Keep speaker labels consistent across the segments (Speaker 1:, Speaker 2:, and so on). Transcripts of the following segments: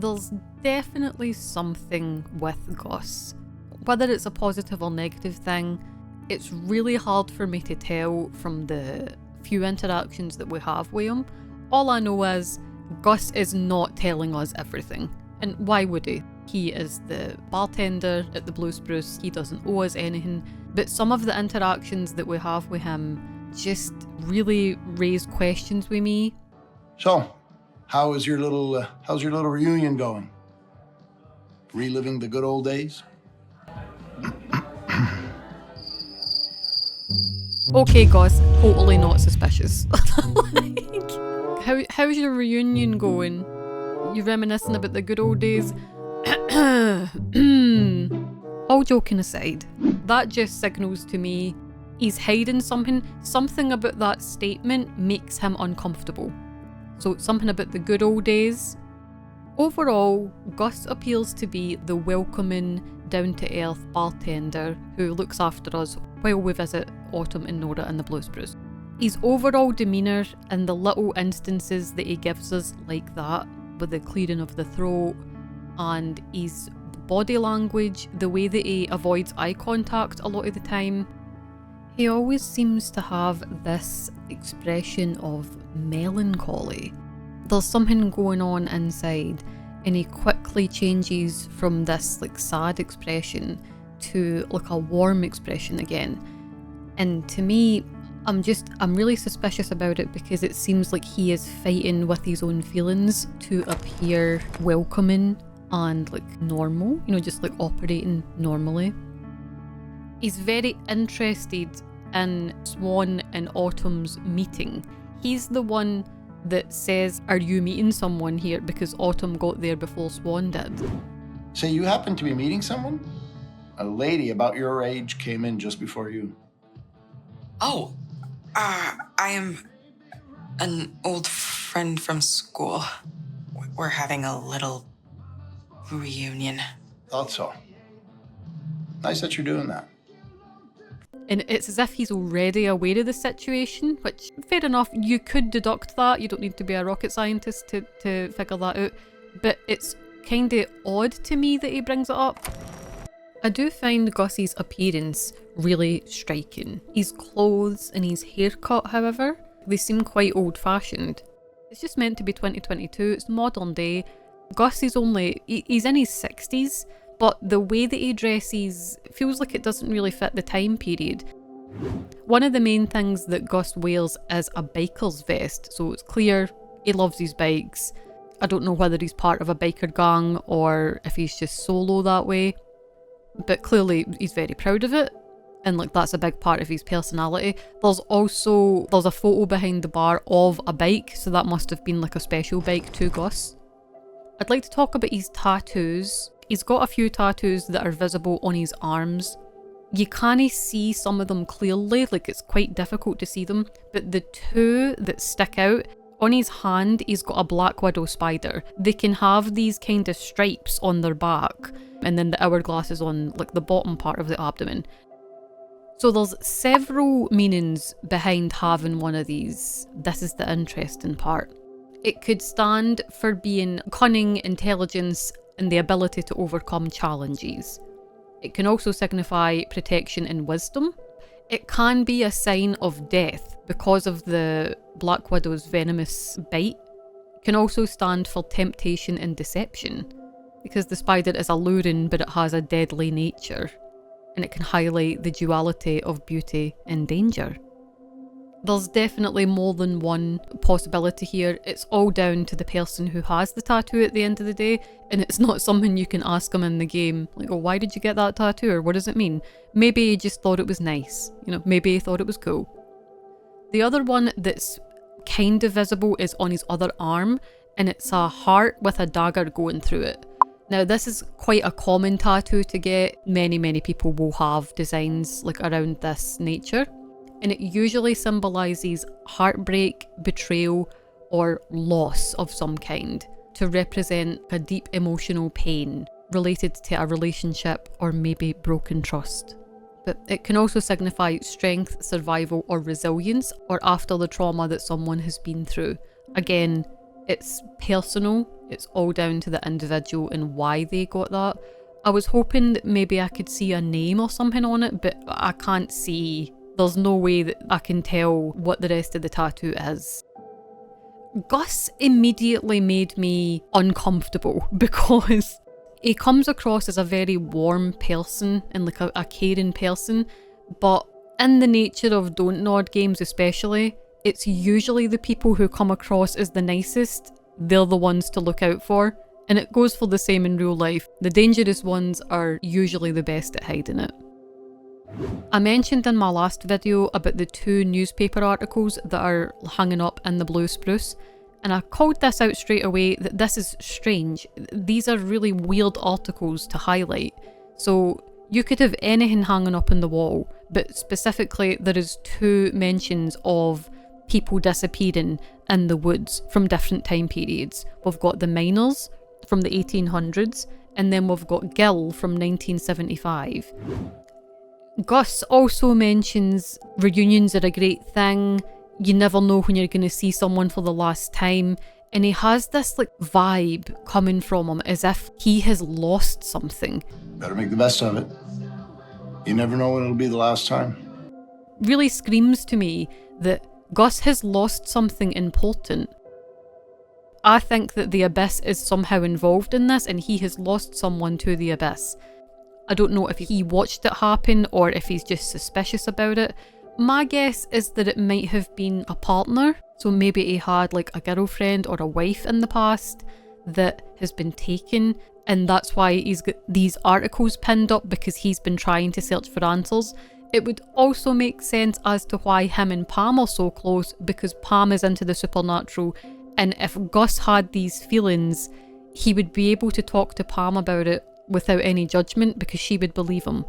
Speaker 1: There's definitely something with Gus. Whether it's a positive or negative thing, it's really hard for me to tell from the few interactions that we have with him. All I know is Gus is not telling us everything. And why would he? He is the bartender at the Blue Spruce, he doesn't owe us anything. But some of the interactions that we have with him just really raise questions with me.
Speaker 2: So, how's your little reunion going? Reliving the good old days?
Speaker 1: Okay, Gus, totally not suspicious. How's your reunion going? You reminiscing about the good old days? All joking aside, that just signals to me he's hiding something. Something about that statement makes him uncomfortable. So something about the good old days. Overall, Gus appears to be the welcoming, down-to-earth bartender who looks after us while we visit Autumn and Nora and the Blue Spruce. His overall demeanour and the little instances that he gives us like that, with the clearing of the throat, and his body language, the way that he avoids eye contact a lot of the time. He always seems to have this expression of melancholy. There's something going on inside, and he quickly changes from this like sad expression to like a warm expression again. And to me, I'm really suspicious about it because it seems like he is fighting with his own feelings to appear welcoming and like normal, just like operating normally. He's very interested in Swan and Autumn's meeting. He's the one that says, "Are you meeting someone here?" because Autumn got there before Swan did.
Speaker 2: So you happen to be meeting someone? A lady about your age came in just before you.
Speaker 3: Oh, I am an old friend from school. We're having a little reunion.
Speaker 2: Thought so. Nice that you're doing that.
Speaker 1: And it's as if he's already aware of the situation, which, fair enough, you could deduct that. You don't need to be a rocket scientist to figure that out. But it's kind of odd to me that he brings it up. I do find Gus's appearance really striking. His clothes and his haircut, however, they seem quite old-fashioned. It's just meant to be 2022, it's modern day. Gus is he's in his 60s, but the way that he dresses feels like it doesn't really fit the time period. One of the main things that Gus wears is a biker's vest, so it's clear he loves his bikes. I don't know whether he's part of a biker gang or if he's just solo that way, but clearly he's very proud of it, and like that's a big part of his personality. There's a photo behind the bar of a bike, so that must have been like a special bike to Gus. I'd like to talk about his tattoos. He's got a few tattoos that are visible on his arms. You can't see some of them clearly, like it's quite difficult to see them, but the two that stick out, on his hand he's got a black widow spider. They can have these kind of stripes on their back, and then the hourglass is on like the bottom part of the abdomen. So there's several meanings behind having one of these. This is the interesting part. It could stand for being cunning, intelligence, and the ability to overcome challenges. It can also signify protection and wisdom. It can be a sign of death because of the Black Widow's venomous bite. It can also stand for temptation and deception because the spider is alluring but it has a deadly nature, and it can highlight the duality of beauty and danger. There's definitely more than one possibility here. It's all down to the person who has the tattoo at the end of the day, and it's not something you can ask them in the game, like, oh, why did you get that tattoo, or what does it mean? Maybe he just thought it was nice, maybe he thought it was cool. The other one that's kind of visible is on his other arm, and it's a heart with a dagger going through it. Now this is quite a common tattoo to get. Many people will have designs like around this nature. And it usually symbolises heartbreak, betrayal, or loss of some kind, to represent a deep emotional pain related to a relationship or maybe broken trust. But it can also signify strength, survival, or resilience, or after the trauma that someone has been through. Again, it's personal it's all down to the individual and why they got that. I was hoping that maybe I could see a name or something on it, but I can't see. There's no way that I can tell what the rest of the tattoo is. Gus immediately made me uncomfortable because he comes across as a very warm person and like a caring person, but in the nature of DONTNOD games especially, it's usually the people who come across as the nicest, they're the ones to look out for. And it goes for the same in real life. The dangerous ones are usually the best at hiding it. I mentioned in my last video about the 2 newspaper articles that are hanging up in the blue spruce, and I called this out straight away that this is strange. These are really weird articles to highlight. So you could have anything hanging up on the wall, but specifically there is 2 mentions of people disappearing in the woods from different time periods. We've got the miners from the 1800s, and then we've got Gil from 1975. Gus also mentions reunions are a great thing, you never know when you're going to see someone for the last time, and he has this like vibe coming from him as if he has lost something.
Speaker 2: Better make the best of it. You never know when it'll be the last time.
Speaker 1: Really screams to me that Gus has lost something important. I think that the Abyss is somehow involved in this and he has lost someone to the Abyss. I don't know if he watched it happen or if he's just suspicious about it. My guess is that it might have been a partner, so maybe he had like a girlfriend or a wife in the past that has been taken, and that's why he's got these articles pinned up, because he's been trying to search for answers. It would also make sense as to why him and Pam are so close, because Pam is into the supernatural, and if Gus had these feelings, he would be able to talk to Pam about it without any judgment because she would believe him.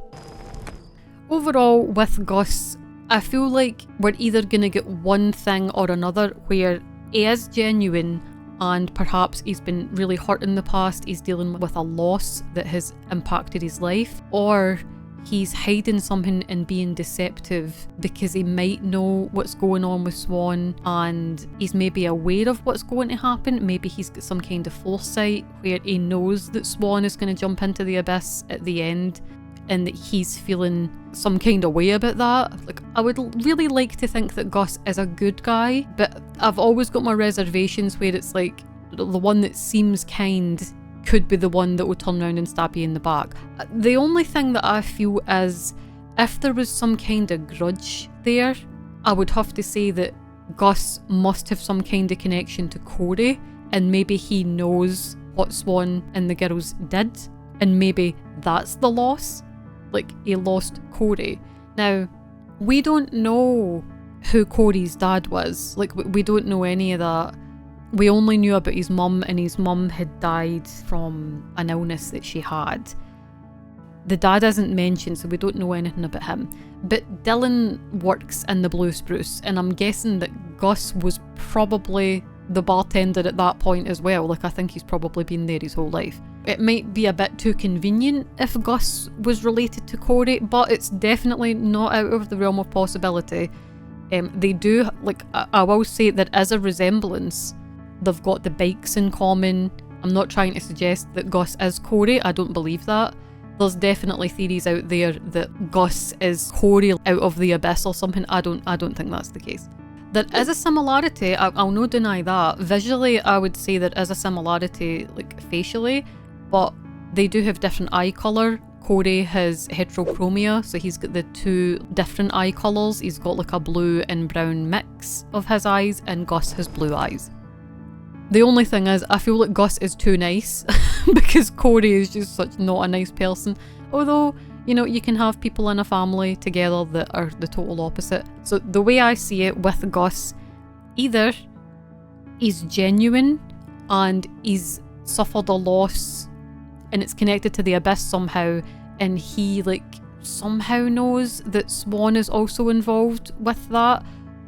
Speaker 1: Overall, with Gus, I feel like we're either going to get one thing or another where he is genuine and perhaps he's been really hurt in the past, he's dealing with a loss that has impacted his life, or he's hiding something and being deceptive because he might know what's going on with Swan and he's maybe aware of what's going to happen. Maybe he's got some kind of foresight where he knows that Swan is going to jump into the Abyss at the end and that he's feeling some kind of way about that. Like, I would really like to think that Gus is a good guy, but I've always got my reservations where it's like the one that seems kind could be the one that will turn around and stab you in the back. The only thing that I feel is if there was some kind of grudge there, I would have to say that Gus must have some kind of connection to Corey, and maybe he knows what Swan and the girls did, and maybe that's the loss. Like, he lost Corey. Now, we don't know who Corey's dad was. Like, we don't know any of that. We only knew about his mum, and his mum had died from an illness that she had. The dad isn't mentioned, so we don't know anything about him. But Dylan works in the Blue Spruce, and I'm guessing that Gus was probably the bartender at that point as well. Like, I think he's probably been there his whole life. It might be a bit too convenient if Gus was related to Corey, but it's definitely not out of the realm of possibility. They do, like, I will say there is a resemblance. They've got the bikes in common. I'm not trying to suggest that Gus is Corey, I don't believe that. There's definitely theories out there that Gus is Corey out of the Abyss or something. I don't think that's the case. There is a similarity, I'll not deny that. Visually, I would say there is a similarity, like, facially, but they do have different eye colour. Corey has heterochromia, so he's got the 2 different eye colours. He's got like a blue and brown mix of his eyes, and Gus has blue eyes. The only thing is, I feel like Gus is too nice because Corey is just such not a nice person. Although, you know, you can have people in a family together that are the total opposite. So the way I see it with Gus, either he's genuine and he's suffered a loss and it's connected to the Abyss somehow, and he like somehow knows that Swan is also involved with that,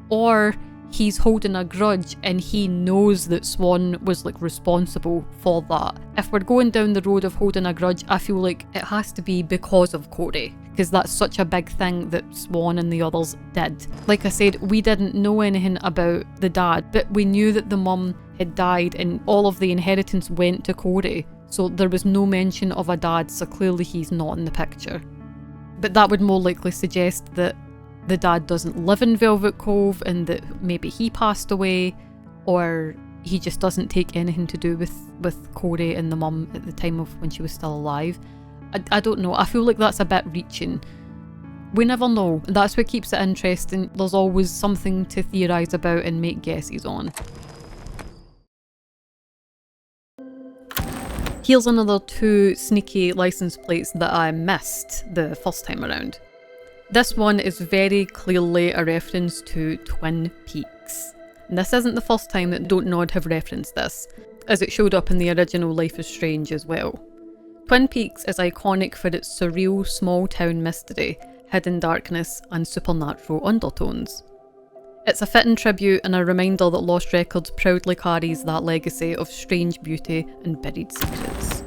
Speaker 1: or he's holding a grudge and he knows that Swan was like responsible for that. If we're going down the road of holding a grudge, I feel like it has to be because of Corey, because that's such a big thing that Swan and the others did. Like I said, we didn't know anything about the dad, but we knew that the mum had died and all of the inheritance went to Corey. So there was no mention of a dad, so clearly he's not in the picture. But that would more likely suggest that the dad doesn't live in Velvet Cove and that maybe he passed away, or he just doesn't take anything to do with Corey and the mum at the time of when she was still alive. I don't know. I feel like that's a bit reaching. We never know. That's what keeps it interesting. There's always something to theorise about and make guesses on. Here's another 2 sneaky license plates that I missed the first time around. This one is very clearly a reference to Twin Peaks. And this isn't the first time that DONTNOD have referenced this, as it showed up in the original Life is Strange as well. Twin Peaks is iconic for its surreal small-town mystery, hidden darkness and supernatural undertones. It's a fitting tribute and a reminder that Lost Records proudly carries that legacy of strange beauty and buried secrets.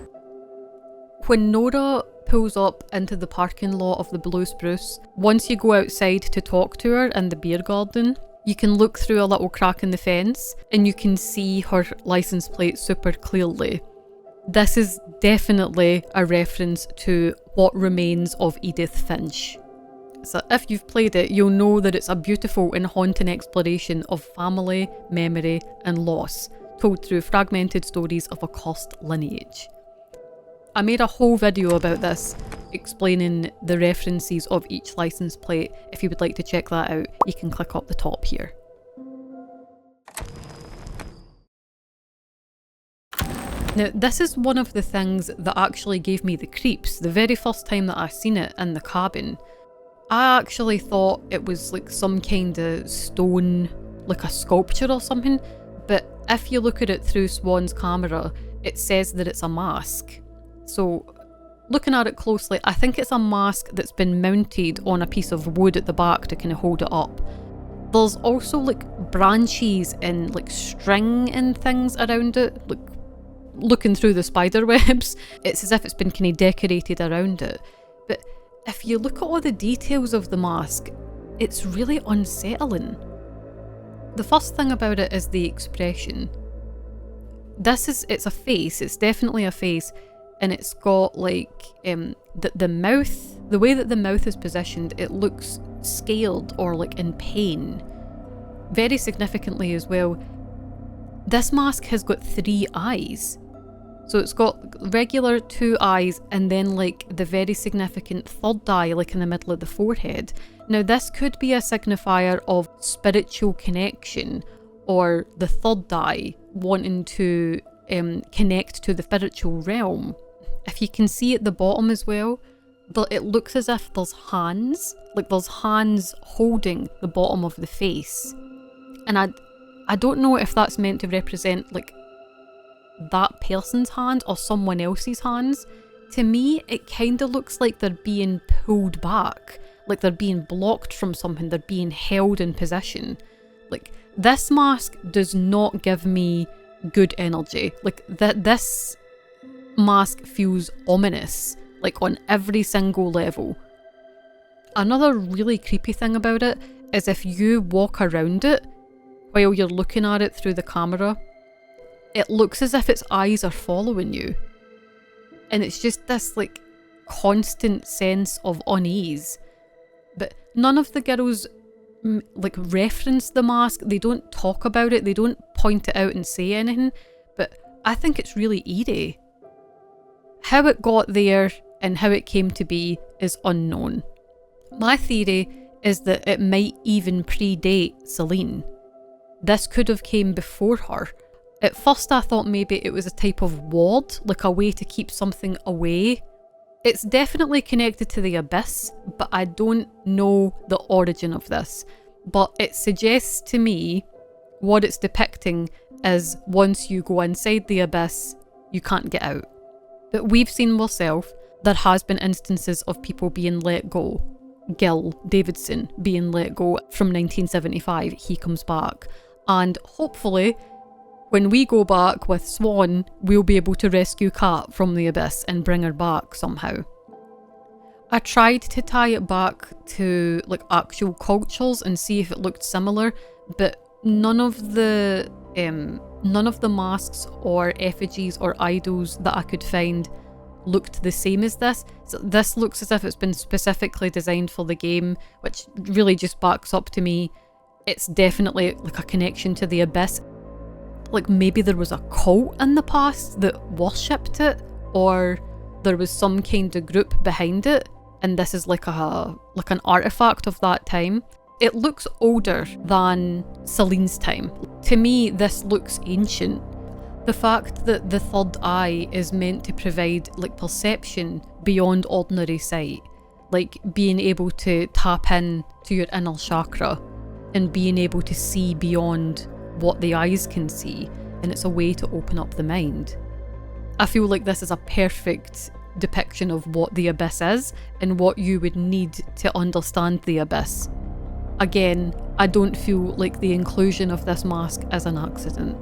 Speaker 1: When Nora pulls up into the parking lot of the Blue Spruce, once you go outside to talk to her in the beer garden, you can look through a little crack in the fence and you can see her license plate super clearly. This is definitely a reference to What Remains of Edith Finch. So if you've played it, you'll know that it's a beautiful and haunting exploration of family, memory and loss, told through fragmented stories of a cursed lineage. I made a whole video about this, explaining the references of each license plate. If you would like to check that out, you can click up the top here. Now, this is one of the things that actually gave me the creeps the very first time that I seen it in the cabin. I actually thought it was like some kind of stone, like a sculpture or something, but if you look at it through Swan's camera, it says that it's a mask. So, looking at it closely, I think it's a mask that's been mounted on a piece of wood at the back to kind of hold it up. There's also like branches and like string and things around it, like looking through the spider webs, it's as if it's been kind of decorated around it. But if you look at all the details of the mask, it's really unsettling. The first thing about it is the expression. It's a face, it's definitely a face, and it's got like the mouth, the way that the mouth is positioned, it looks scared or like in pain. Very significantly as well, this mask has got 3 eyes. So it's got regular 2 eyes and then like the very significant 3rd eye like in the middle of the forehead. Now this could be a signifier of spiritual connection, or the 3rd eye wanting to connect to the spiritual realm. If you can see at the bottom as well, it looks as if there's hands, like there's hands holding the bottom of the face. And I don't know if that's meant to represent like that person's hand or someone else's hands. To me, it kind of looks like they're being pulled back, like they're being blocked from something, they're being held in position. Like, this mask does not give me good energy. Like, this mask feels ominous, like on every single level. Another really creepy thing about it is if you walk around it while you're looking at it through the camera, it looks as if its eyes are following you. And it's just this like constant sense of unease. But none of the girls like reference the mask, they don't talk about it, they don't point it out and say anything, but I think it's really eerie. How it got there and how it came to be is unknown. My theory is that it might even predate Celine. This could have came before her. At first I thought maybe it was a type of ward, like a way to keep something away. It's definitely connected to the abyss, but I don't know the origin of this. But it suggests to me what it's depicting is once you go inside the abyss, you can't get out. But we've seen ourselves, there has been instances of people being let go. Gil Davidson being let go from 1975, he comes back. And hopefully, when we go back with Swan, we'll be able to rescue Kat from the abyss and bring her back somehow. I tried to tie it back to like actual cultures and see if it looked similar, but none of the None of the masks or effigies or idols that I could find looked the same as this. So this looks as if it's been specifically designed for the game, which really just backs up to me it's definitely like a connection to the Abyss. Like maybe there was a cult in the past that worshipped it, or there was some kind of group behind it, and this is like an artifact of that time. It looks older than Celine's time. To me, this looks ancient. The fact that the third eye is meant to provide like perception beyond ordinary sight, like being able to tap in to your inner chakra and being able to see beyond what the eyes can see, and it's a way to open up the mind. I feel like this is a perfect depiction of what the Abyss is and what you would need to understand the Abyss. Again, I don't feel like the inclusion of this mask is an accident.